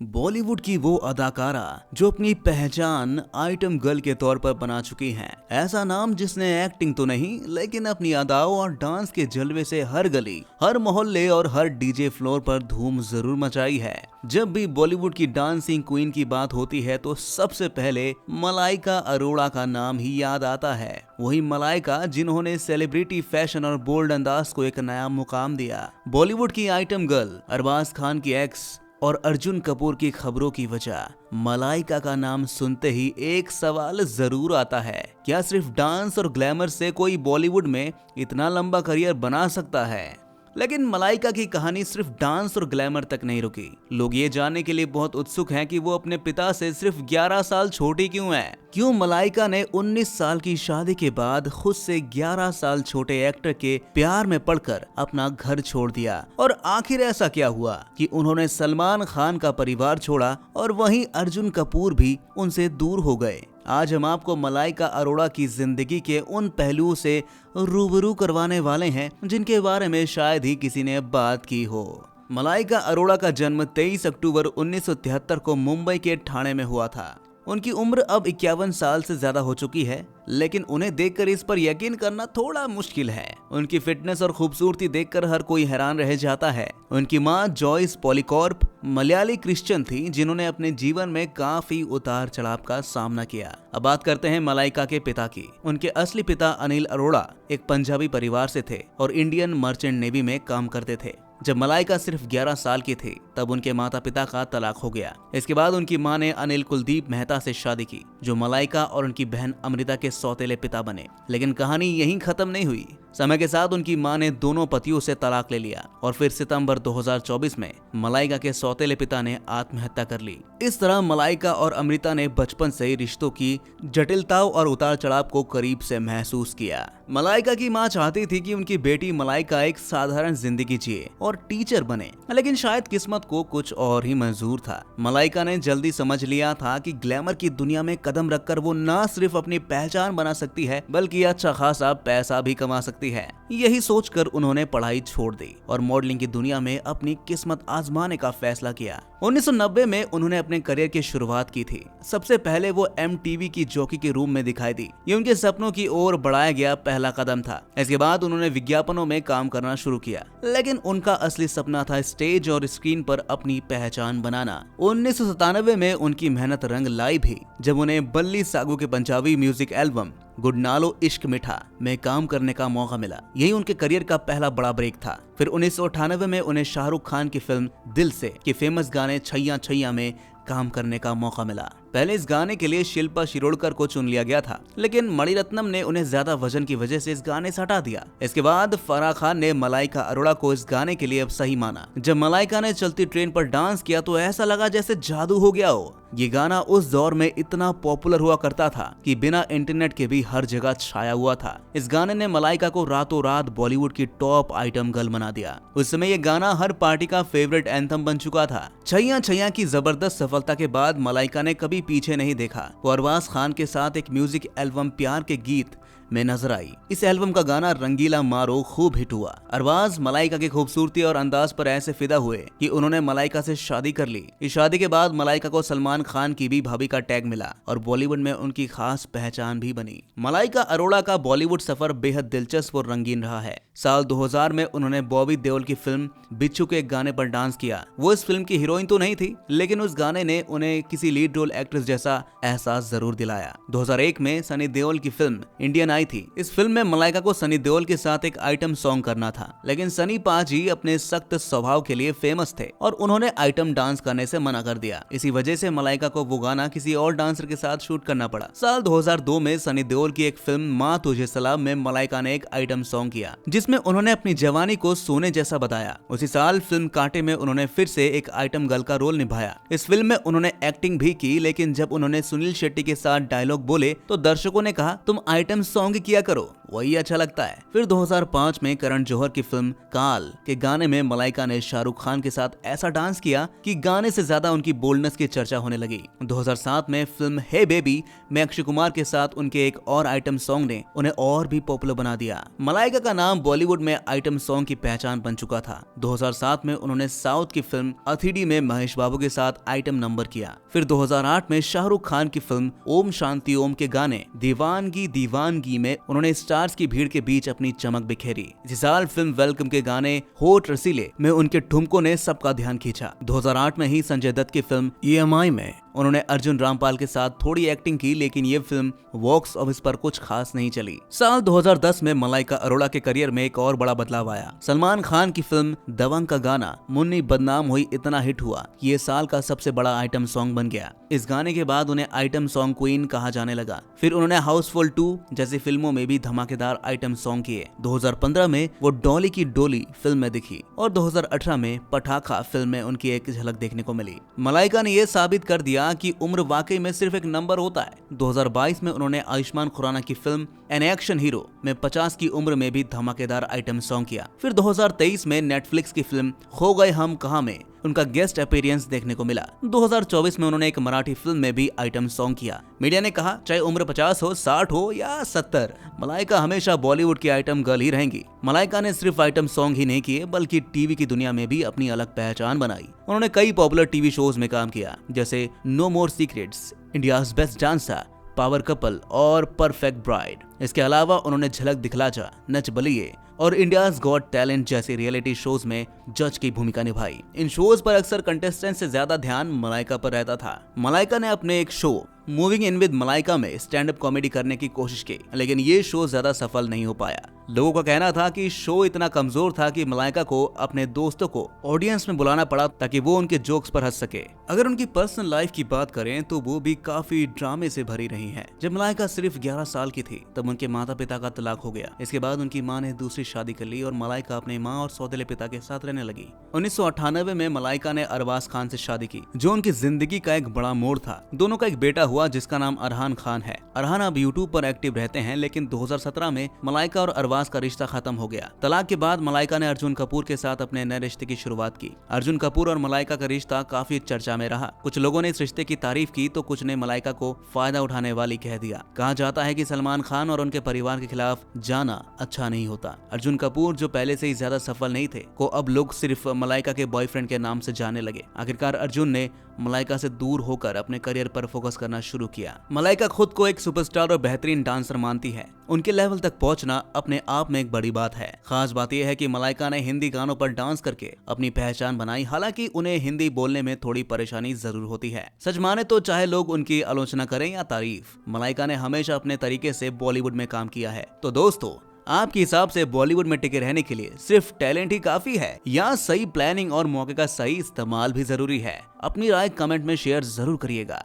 बॉलीवुड की वो अदाकारा जो अपनी पहचान आइटम गर्ल के तौर पर बना चुकी हैं। ऐसा नाम जिसने एक्टिंग तो नहीं लेकिन अपनी अदाओं और डांस के जलवे से हर गली, हर मोहल्ले और हर डीजे फ्लोर पर धूम जरूर मचाई है। जब भी बॉलीवुड की डांसिंग क्वीन की बात होती है तो सबसे पहले मलाइका अरोड़ा का नाम ही याद आता है। वही मलाइका जिन्होंने सेलिब्रिटी फैशन और बोल्ड अंदाज को एक नया मुकाम दिया। बॉलीवुड की आइटम गर्ल, अरबाज खान की एक्स और अर्जुन कपूर की खबरों की वजह मलाइका का नाम सुनते ही एक सवाल जरूर आता है, क्या सिर्फ डांस और ग्लैमर से कोई बॉलीवुड में इतना लंबा करियर बना सकता है? लेकिन मलाइका की कहानी सिर्फ डांस और ग्लैमर तक नहीं रुकी। लोग ये जानने के लिए बहुत उत्सुक हैं कि वो अपने पिता से सिर्फ 11 साल छोटी क्यों है। क्यों मलाइका ने 19 साल की शादी के बाद खुद से 11 साल छोटे एक्टर के प्यार में पड़कर अपना घर छोड़ दिया, और आखिर ऐसा क्या हुआ कि उन्होंने सलमान खान का परिवार छोड़ा और वहीं अर्जुन कपूर भी उनसे दूर हो गए। आज हम आपको मलाइका अरोड़ा की जिंदगी के उन पहलुओं से रूबरू करवाने वाले हैं जिनके बारे में शायद ही किसी ने बात की हो। मलाइका अरोड़ा का जन्म 23 अक्टूबर 1973 को मुंबई के ठाणे में हुआ था। उनकी उम्र अब 51 साल से ज्यादा हो चुकी है, लेकिन उन्हें देखकर इस पर यकीन करना थोड़ा मुश्किल है। उनकी फिटनेस और खूबसूरती देखकर हर कोई हैरान रह जाता है। उनकी मां जॉयस पॉलीकॉर्प मलयाली क्रिश्चियन थी जिन्होंने अपने जीवन में काफी उतार चढ़ाव का सामना किया। अब बात करते हैं मलाइका के पिता की। उनके असली पिता अनिल अरोड़ा एक पंजाबी परिवार से थे और इंडियन मर्चेंट नेवी में काम करते थे। जब मलाइका सिर्फ 11 साल की थी तब उनके माता पिता का तलाक हो गया। इसके बाद उनकी मां ने अनिल कुलदीप मेहता से शादी की जो मलाइका और उनकी बहन अमृता के सौतेले पिता बने। लेकिन कहानी यहीं खत्म नहीं हुई। समय के साथ उनकी मां ने दोनों पतियों से तलाक ले लिया और फिर सितंबर 2024 में मलाइका के सौतेले पिता ने आत्महत्या कर ली। इस तरह मलाइका और अमृता ने बचपन से ही रिश्तों की जटिलताओं और उतार चढ़ाव को करीब से महसूस किया। मलाइका की मां चाहती थी कि उनकी बेटी मलाइका एक साधारण जिंदगी जिए और टीचर बने, लेकिन शायद किस्मत को कुछ और ही मंजूर था। मलाइका ने जल्दी समझ लिया था कि ग्लैमर की दुनिया में कदम रखकर वो न सिर्फ अपनी पहचान बना सकती है बल्कि अच्छा खासा पैसा भी कमा सकती है। यही सोचकर उन्होंने पढ़ाई छोड़ दी और मॉडलिंग की दुनिया में अपनी किस्मत आजमाने का फैसला किया। 1990 में उन्होंने अपने करियर की शुरुआत की थी। सबसे पहले वो MTV की जॉकी के रूम में दिखाई दी। ये उनके सपनों की ओर बढ़ाया गया पहला कदम था। इसके बाद उन्होंने विज्ञापनों में काम करना शुरू किया, लेकिन उनका असली सपना था स्टेज और स्क्रीन पर अपनी पहचान बनाना। 1997 में उनकी मेहनत रंग लाई भी जब उन्हें बल्ली सागू के पंजाबी म्यूजिक एल्बम गुड नालो इश्क मिठा में काम करने का मौका मिला। यही उनके करियर का पहला बड़ा ब्रेक था। फिर 1998 में उन्हें शाहरुख खान की फिल्म दिल से के फेमस गाने छैया छैया में काम करने का मौका मिला। पहले इस गाने के लिए शिल्पा शिरोडकर को चुन लिया गया था, लेकिन मणिरत्नम ने उन्हें ज्यादा वजन की वजह से इस गाने से हटा दिया। इसके बाद फराह खान ने मलाइका अरोड़ा को इस गाने के लिए अब सही माना। जब मलाइका ने चलती ट्रेन पर डांस किया तो ऐसा लगा जैसे जादू हो गया हो। ये गाना उस दौर में इतना पॉपुलर हुआ करता था कि बिना इंटरनेट के भी हर जगह छाया हुआ था। इस गाने ने मलाइका को रातों रात बॉलीवुड की टॉप आइटम गर्ल बना दिया। उस समय ये गाना हर पार्टी का फेवरेट एंथम बन चुका था। छैया छैया की जबरदस्त सफलता के बाद मलाइका ने कभी पीछे नहीं देखा। वो अरबाज खान के साथ एक म्यूजिक एल्बम प्यार के गीत में नजर आई। इस एल्बम का गाना रंगीला मारो खूब हिट हुआ। अरबाज मलाइका की खूबसूरती और अंदाज पर ऐसे फिदा हुए कि उन्होंने मलाइका से शादी कर ली। इस शादी के बाद मलाइका को सलमान खान की भी भाभी का टैग मिला और बॉलीवुड में उनकी खास पहचान भी बनी। मलाइका अरोड़ा का बॉलीवुड सफर बेहद दिलचस्प और रंगीन रहा है। साल 2000 में उन्होंने बॉबी देओल की फिल्म बिच्छू के एक गाने पर डांस किया। वो इस फिल्म की हीरोइन तो नहीं थी, लेकिन उस गाने ने उन्हें किसी लीड रोल एक्ट्रेस जैसा एहसास जरूर दिलाया। 2001 में सनी देओल की फिल्म इंडियन आई थी। इस फिल्म में मलाइका को सनी देओल के साथ एक आइटम सॉन्ग करना था, लेकिन सनी पाजी अपने सख्त स्वभाव के लिए फेमस थे और उन्होंने आइटम डांस करने से मना कर दिया। इसी वजह से मलाइका को वो गाना किसी और डांसर के साथ शूट करना पड़ा। साल 2002 में सनी देओल की एक फिल्म माँ तुझे सलाम में मलाइका ने एक आइटम सॉन्ग किया जिसमें उन्होंने अपनी जवानी को सोने जैसा बताया। उसी साल फिल्म कांटे में उन्होंने फिर से एक आइटम गर्ल का रोल निभाया। इस फिल्म में उन्होंने एक्टिंग भी की, लेकिन जब उन्होंने सुनील शेट्टी के साथ डायलॉग बोले तो दर्शकों ने कहा तुम आइटम सॉन्ग किया करो। वही अच्छा लगता है। फिर 2005 में करण जौहर की फिल्म काल के गाने में मलाइका ने शाहरुख खान के साथ ऐसा डांस किया कि गाने से ज्यादा उनकी बोल्डनेस की चर्चा होने लगी। 2007 में फिल्म हे बेबी में अक्षय कुमार के साथ उनके एक और आइटम सॉन्ग ने उन्हें और भी पॉपुलर बना दिया। मलाइका का नाम बॉलीवुड में आइटम सॉन्ग की पहचान बन चुका था। 2007 में उन्होंने साउथ की फिल्म अथिडी में महेश बाबू के साथ आइटम नंबर किया। फिर 2008 में शाहरुख खान की फिल्म ओम शांति ओम के गाने दीवानगी दीवानगी में उन्होंने स्टार्स की भीड़ के बीच अपनी चमक बिखेरी। इसी साल फिल्म वेलकम के गाने होठ रसीले में उनके ठुमकों ने सबका ध्यान खींचा। 2008 में ही संजय दत्त की फिल्म EMI में उन्होंने अर्जुन रामपाल के साथ थोड़ी एक्टिंग की, लेकिन ये फिल्म बॉक्स ऑफिस पर कुछ खास नहीं चली। साल 2010 में मलाइका अरोड़ा के करियर में एक और बड़ा बदलाव आया। सलमान खान की फिल्म दबंग का गाना मुन्नी बदनाम हुई इतना हिट हुआ कि ये साल का सबसे बड़ा आइटम सॉन्ग बन गया। इस गाने के बाद उन्हें आइटम सॉन्ग क्वीन कहा जाने लगा। फिर उन्होंने हाउसफुल 2 जैसी फिल्मों में भी धमाकेदार आइटम सॉन्ग किए। 2015 में वो डॉली की डोली फिल्म में दिखी और 2018 में पटाखा फिल्म में उनकी एक झलक देखने को मिली। मलाइका ने यह साबित कर दिया कि उम्र वाकई में सिर्फ एक नंबर होता है। 2022 में उन्होंने आयुष्मान खुराना की फिल्म एन एक्शन हीरो में 50 की उम्र में भी धमाकेदार आइटम सॉन्ग किया। फिर 2023 में नेटफ्लिक्स की फिल्म खो गए हम कहां में उनका गेस्ट अपीयरेंस देखने को मिला। 2024 में उन्होंने एक मराठी फिल्म में भी आइटम सॉन्ग किया। मीडिया ने कहा चाहे उम्र 50 हो, 60 हो या 70, मलाइका हमेशा बॉलीवुड की आइटम गर्ल ही रहेंगी। मलाइका ने सिर्फ आइटम सॉन्ग ही नहीं किए बल्कि टीवी की दुनिया में भी अपनी अलग पहचान बनाई। उन्होंने कई पॉपुलर टीवी शोज में काम किया, जैसे no more secrets, India's best dancer, power couple और परफेक्ट ब्राइड। इसके अलावा उन्होंने झलक दिखला जा, नच बलिए और इंडियाज गॉट टैलेंट जैसे रियलिटी शोज में जज की भूमिका निभाई। इन शोज पर अक्सर कंटेस्टेंट से ज्यादा ध्यान मलाइका पर रहता था। मलाइका ने अपने एक show moving in with Malaika में स्टैंड अप कॉमेडी करने की कोशिश की, लेकिन ये शो ज्यादा सफल नहीं हो पाया। लोगों का कहना था कि शो इतना कमजोर था कि मलाइका को अपने दोस्तों को ऑडियंस में बुलाना पड़ा ताकि वो उनके जोक्स पर हंस सके। अगर उनकी पर्सनल लाइफ की बात करें तो वो भी काफी ड्रामे से भरी रही है। जब मलाइका सिर्फ 11 साल की थी तब उनके माता पिता का तलाक हो गया। इसके बाद उनकी मां ने दूसरी शादी कर ली और मलाइका अपने मां और सौतेले पिता के साथ रहने लगी। 1998 में मलाइका ने अरबाज खान से शादी की, जो उनकी जिंदगी का एक बड़ा मोड़ था। दोनों का एक बेटा हुआ जिसका नाम अरहान खान है। अरहान अब यूट्यूब पर एक्टिव रहते हैं, लेकिन 2017 में मलाइका और अरबाज का रिश्ता खत्म हो गया। तलाक के बाद मलाइका ने अर्जुन कपूर के साथ अपने नए रिश्ते की शुरुआत की। अर्जुन कपूर और मलाइका का रिश्ता काफी चर्चा में रहा। कुछ लोगों ने इस रिश्ते की तारीफ की तो कुछ ने मलाइका को फायदा उठाने वाली कह दिया। कहा जाता है कि सलमान खान और उनके परिवार के खिलाफ जाना अच्छा नहीं होता। अर्जुन कपूर जो पहले से ही ज्यादा सफल नहीं थे को अब लोग सिर्फ मलाइका के बॉयफ्रेंड के नाम से जाने लगे। आखिरकार अर्जुन ने मलाइका से दूर होकर अपने करियर पर फोकस करना शुरू किया। मलाइका खुद को एक सुपरस्टार और बेहतरीन डांसर मानती है। उनके लेवल तक पहुंचना अपने आप में एक बड़ी बात है। खास बात यह है कि मलाइका ने हिंदी गानों पर डांस करके अपनी पहचान बनाई। हालांकि उन्हें हिंदी बोलने में थोड़ी परेशानी जरूर होती है। सच माने तो चाहे लोग उनकी आलोचना करें या तारीफ, मलाइका ने हमेशा अपने तरीके से बॉलीवुड में काम किया है। तो दोस्तों, आपके हिसाब से बॉलीवुड में टिके रहने के लिए सिर्फ टैलेंट ही काफी है या सही प्लानिंग और मौके का सही इस्तेमाल भी जरूरी है? अपनी राय कमेंट में शेयर जरूर करिएगा।